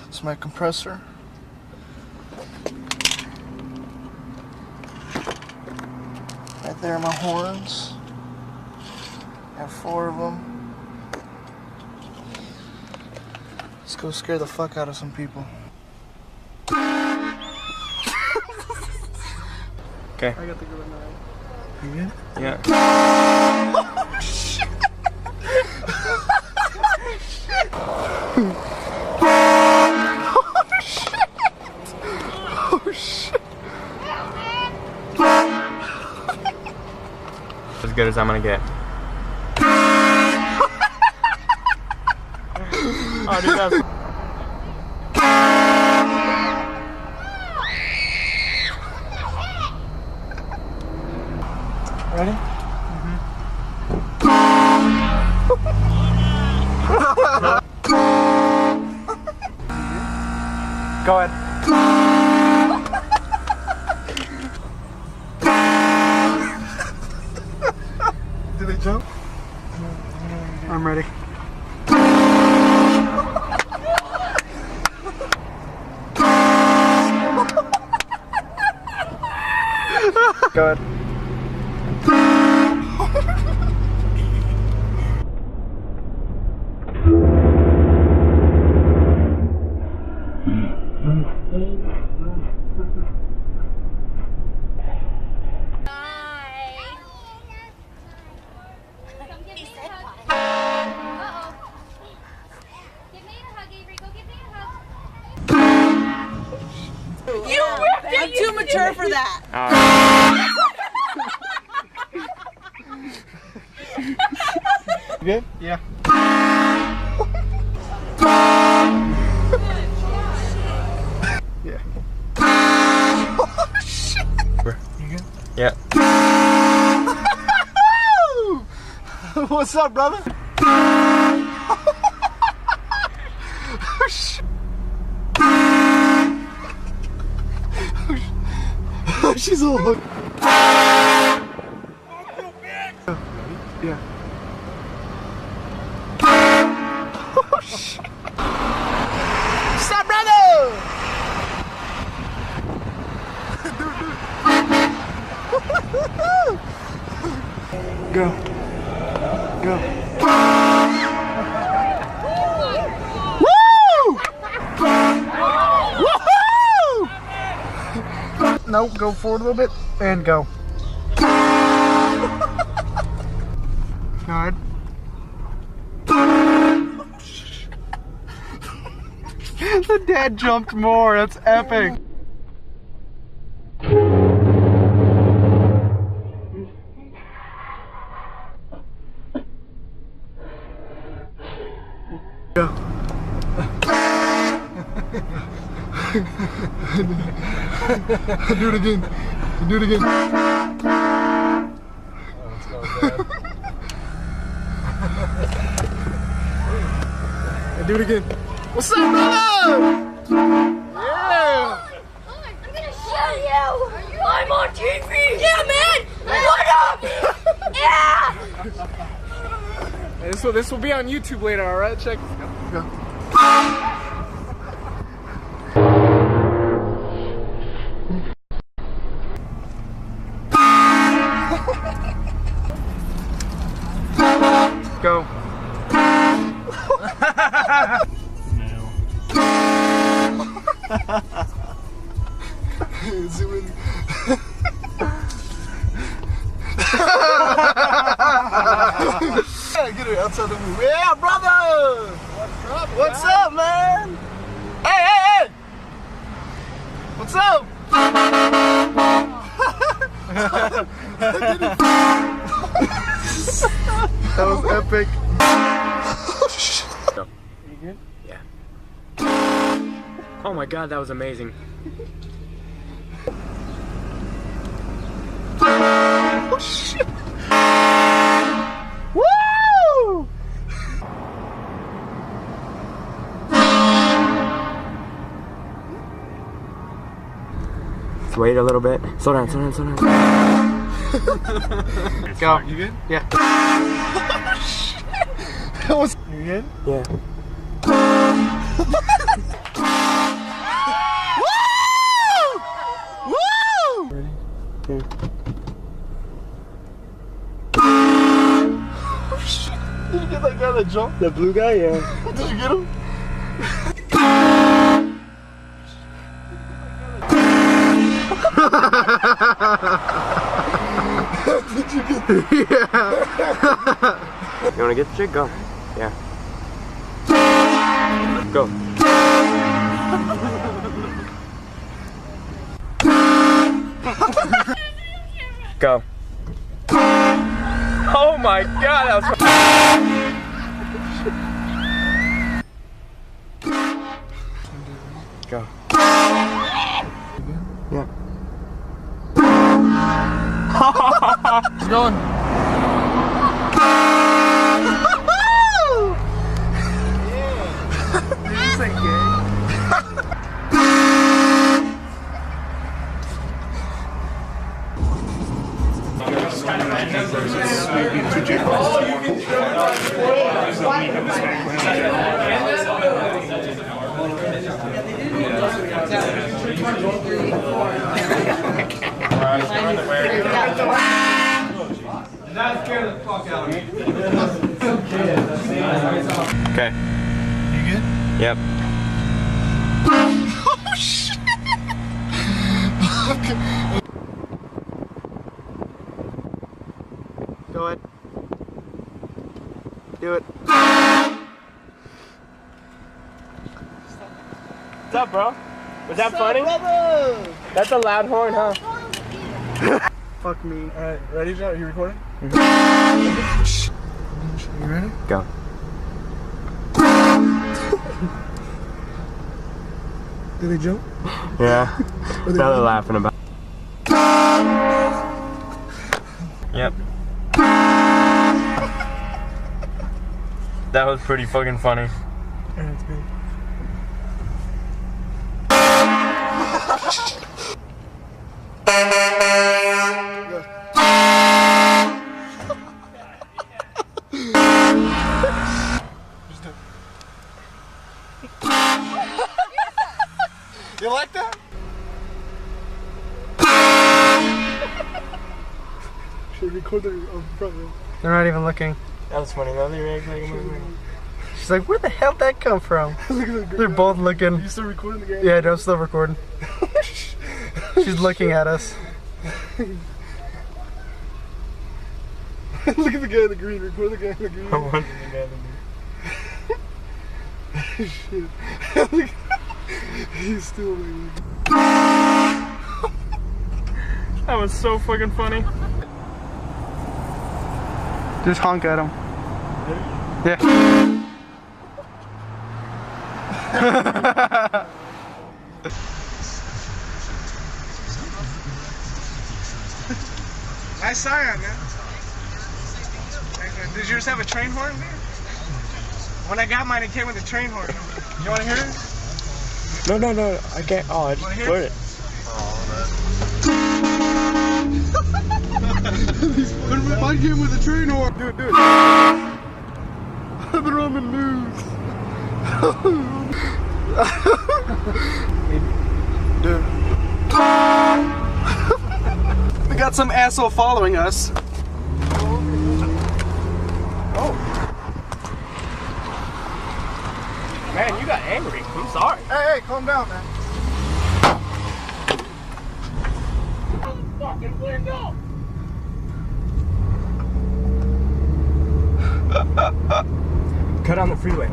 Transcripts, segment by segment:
It's my compressor. Right there are my horns. I have 4 of them. Let's go scare the fuck out of some people. Okay. I got the good one. You good? Yeah. Oh shit! Oh shit! As good as I'm gonna get. Oh, dude, that's... Ready? Go ahead. Did they jump? I'm ready. Go ahead. I'm too mature for that. You good? Yeah. Yeah. You good? Yeah. What's up, brother? She's all hooked. Yeah. Oh, shit. What's up, brother? Go. Go. Woo! Woohoo! Nope, go forward a little bit and go. Go ahead. The dad jumped more. That's epic. Go. Do it again. Do it again. Do it again. What's up, brother? Yeah. I'm gonna show you. I'm on TV. Yeah, man. What up? Yeah. This will be on YouTube later, alright? Check. Go. Go. Zoom in. Get it outside the movie. Yeah, brother! What's up, man? Hey, hey, hey! What's up? That was epic. You good? Yeah. Oh my god, that was amazing. Oh shit! Woo! Let's wait a little bit. Slow down, slow down, slow down. Go. You good? Yeah. That was. You good? Yeah. that jump? The blue guy, yeah. Did you get him? Did you get him? Yeah. You wanna get the chick? Go. Yeah. Go. Go. Oh my god, that was Go. Yeah. It's going. This ain't gay. That scared the fuck out of me. Okay. You good? Yep. Oh shit! Okay. Go ahead. Do it. What's up, bro? Was that funny? Brother? That's a loud horn, huh? Fuck me. Alright, ready, Joe? Are you recording? You ready? Go. Did they jump? Yeah. Now they're laughing about. Yep. That was pretty fucking funny. Alright, it's good. You like that? Should record the front row. They're not even looking. That was funny though. They react like a movie. She's like, where the hell did that come from? Look at the They're both Are looking. you still recording the game? Yeah, I'm still recording. She's looking at us. Look at the guy in the green. Record the guy in the green. I wanted to get Shit. Look, he's still like. That was so fucking funny. Just honk at him. Yeah. Nice siren, man. Did yours have a train horn? When I got mine, it came with a train horn. You want to hear it? No, I can't. Oh, I just heard it. Mine came with a train horn. Dude. They're on the news. Dude. We got some asshole following us. Oh. Man, you got angry. I'm sorry. Hey, calm down, man. Fucking window! Cut on the freeway.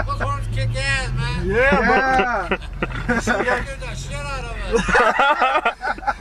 Those horns kick ass, man. Yeah. Scared the shit out of us.